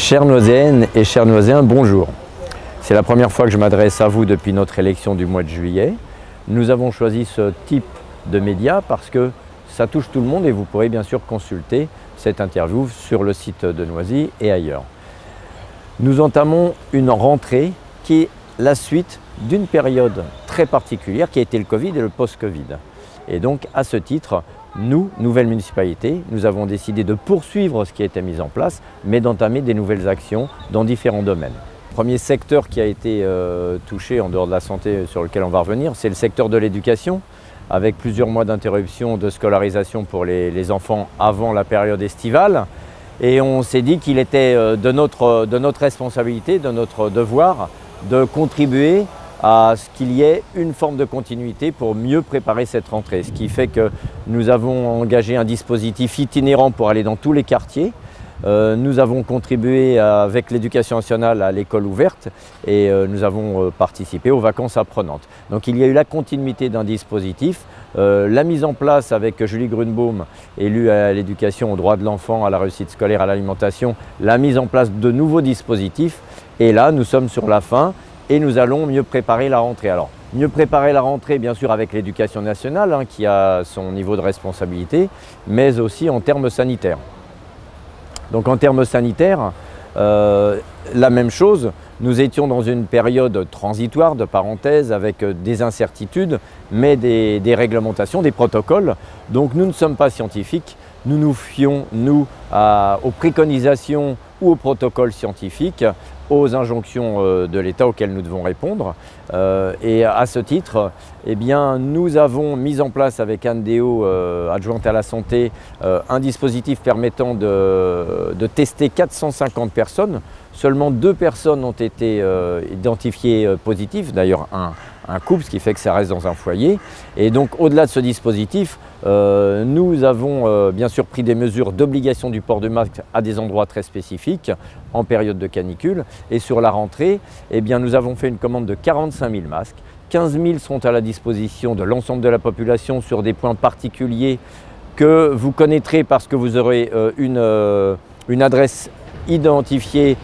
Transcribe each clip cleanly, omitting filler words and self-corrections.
Chères Noiséennes et chers Noiséens, bonjour. C'est la première fois que je m'adresse à vous depuis notre élection du mois de juillet. Nous avons choisi ce type de média parce que ça touche tout le monde et vous pourrez bien sûr consulter cette interview sur le site de Noisy et ailleurs. Nous entamons une rentrée qui est la suite d'une période très particulière qui a été le Covid et le post-Covid. Et donc à ce titre, nous, nouvelle municipalité, nous avons décidé de poursuivre ce qui a été mis en place, mais d'entamer des nouvelles actions dans différents domaines. Le premier secteur qui a été touché en dehors de la santé sur lequel on va revenir, c'est le secteur de l'éducation, avec plusieurs mois d'interruption de scolarisation pour les enfants avant la période estivale. Et on s'est dit qu'il était de notre responsabilité, de notre devoir, de contribuer à ce qu'il y ait une forme de continuité pour mieux préparer cette rentrée. Ce qui fait que nous avons engagé un dispositif itinérant pour aller dans tous les quartiers. Nous avons contribué avec l'éducation nationale à l'école ouverte et nous avons participé aux vacances apprenantes. Donc il y a eu la continuité d'un dispositif, la mise en place avec Julie Grunbaum, élue à l'éducation, aux droits de l'enfant, à la réussite scolaire, à l'alimentation, la mise en place de nouveaux dispositifs. Et là, nous sommes sur la fin et nous allons mieux préparer la rentrée. Alors, mieux préparer la rentrée, bien sûr, avec l'éducation nationale, qui a son niveau de responsabilité, mais aussi en termes sanitaires. Donc en termes sanitaires, la même chose, nous étions dans une période transitoire, de parenthèse, avec des incertitudes, mais des réglementations, des protocoles. Donc nous ne sommes pas scientifiques, nous nous fions, nous, aux préconisations ou aux protocoles scientifiques, aux injonctions de l'État auxquelles nous devons répondre. Et à ce titre, eh bien, nous avons mis en place avec Anne Déo, adjointe à la santé, un dispositif permettant de tester 450 personnes. Seulement 2 personnes ont été identifiées positives, d'ailleurs un couple, ce qui fait que ça reste dans un foyer. Et donc au-delà de ce dispositif, nous avons bien sûr pris des mesures d'obligation du port de masque à des endroits très spécifiques en période de canicule. Et sur la rentrée, eh bien, nous avons fait une commande de 45 000 masques. 15 000 seront à la disposition de l'ensemble de la population sur des points particuliers que vous connaîtrez parce que vous aurez une adresse identifiée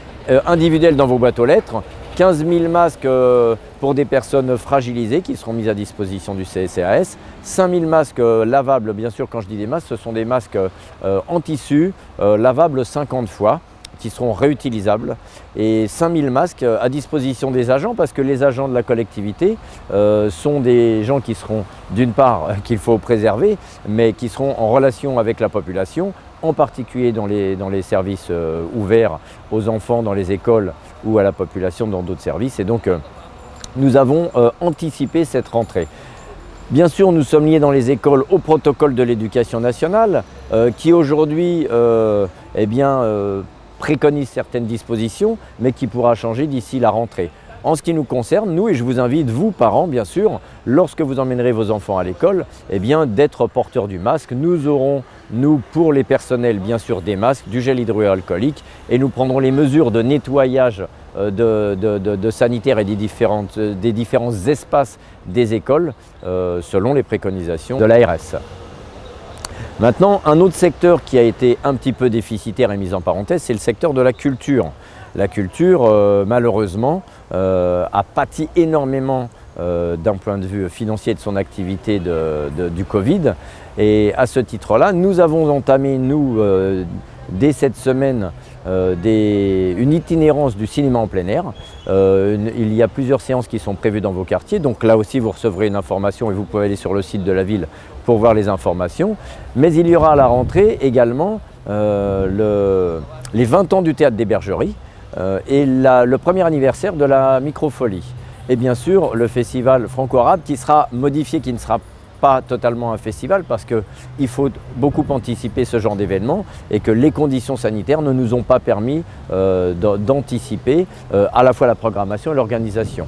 individuelle dans vos boîtes aux lettres. 15 000 masques pour des personnes fragilisées qui seront mis à disposition du CSCAS. 5 000 masques lavables, bien sûr, quand je dis des masques, ce sont des masques en tissu, lavables 50 fois, qui seront réutilisables. Et 5 000 masques à disposition des agents, parce que les agents de la collectivité sont des gens qui seront, d'une part, qu'il faut préserver, mais qui seront en relation avec la population, en particulier dans les services ouverts aux enfants, dans les écoles ou à la population dans d'autres services. Et donc, nous avons anticipé cette rentrée. Bien sûr, nous sommes liés dans les écoles au protocole de l'éducation nationale qui aujourd'hui préconise certaines dispositions, mais qui pourra changer d'ici la rentrée. En ce qui nous concerne, nous, et je vous invite, vous, parents, bien sûr, lorsque vous emmènerez vos enfants à l'école, eh bien, d'être porteurs du masque. Nous aurons, nous, pour les personnels, bien sûr, des masques, du gel hydroalcoolique, et nous prendrons les mesures de nettoyage de sanitaire et des différents espaces des écoles selon les préconisations de l'ARS. Maintenant, un autre secteur qui a été un petit peu déficitaire et mis en parenthèse, c'est le secteur de la culture. La culture, malheureusement, a pâti énormément d'un point de vue financier de son activité du Covid. Et à ce titre-là, nous avons entamé, nous, dès cette semaine, une itinérance du cinéma en plein air. Il y a plusieurs séances qui sont prévues dans vos quartiers. Donc là aussi, vous recevrez une information et vous pouvez aller sur le site de la ville pour voir les informations. Mais il y aura à la rentrée également les 20 ans du Théâtre des Bergeries et le premier anniversaire de la Microfolie. Et bien sûr, le festival franco-arabe qui sera modifié, qui ne sera pas totalement un festival parce qu'il faut beaucoup anticiper ce genre d'événement et que les conditions sanitaires ne nous ont pas permis d'anticiper à la fois la programmation et l'organisation.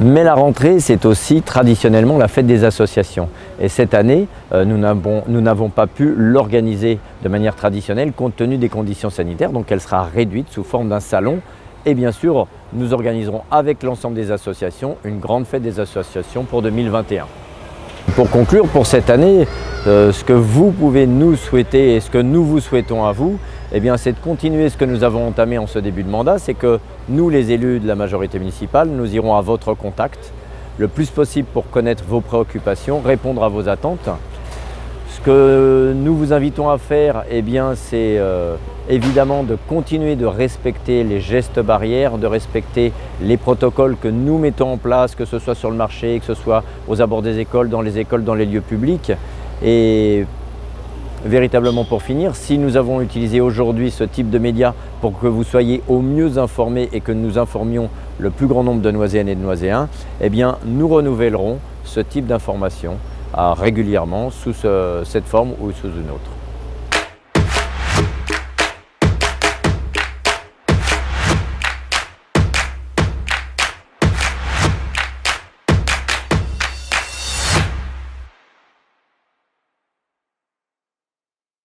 Mais la rentrée, c'est aussi traditionnellement la fête des associations. Et cette année, nous n'avons pas pu l'organiser de manière traditionnelle compte tenu des conditions sanitaires, donc elle sera réduite sous forme d'un salon. Et bien sûr, nous organiserons avec l'ensemble des associations une grande fête des associations pour 2021. Pour conclure, pour cette année, ce que vous pouvez nous souhaiter et ce que nous vous souhaitons à vous, eh bien, c'est de continuer ce que nous avons entamé en ce début de mandat, c'est que nous, les élus de la majorité municipale, nous irons à votre contact le plus possible pour connaître vos préoccupations, répondre à vos attentes. Ce que nous vous invitons à faire, eh bien, c'est évidemment de continuer de respecter les gestes barrières, de respecter les protocoles que nous mettons en place, que ce soit sur le marché, que ce soit aux abords des écoles, dans les lieux publics. Et véritablement pour finir, si nous avons utilisé aujourd'hui ce type de médias pour que vous soyez au mieux informés et que nous informions le plus grand nombre de Noiséennes et de Noiséens, eh bien, nous renouvellerons ce type d'information régulièrement sous cette forme ou sous une autre.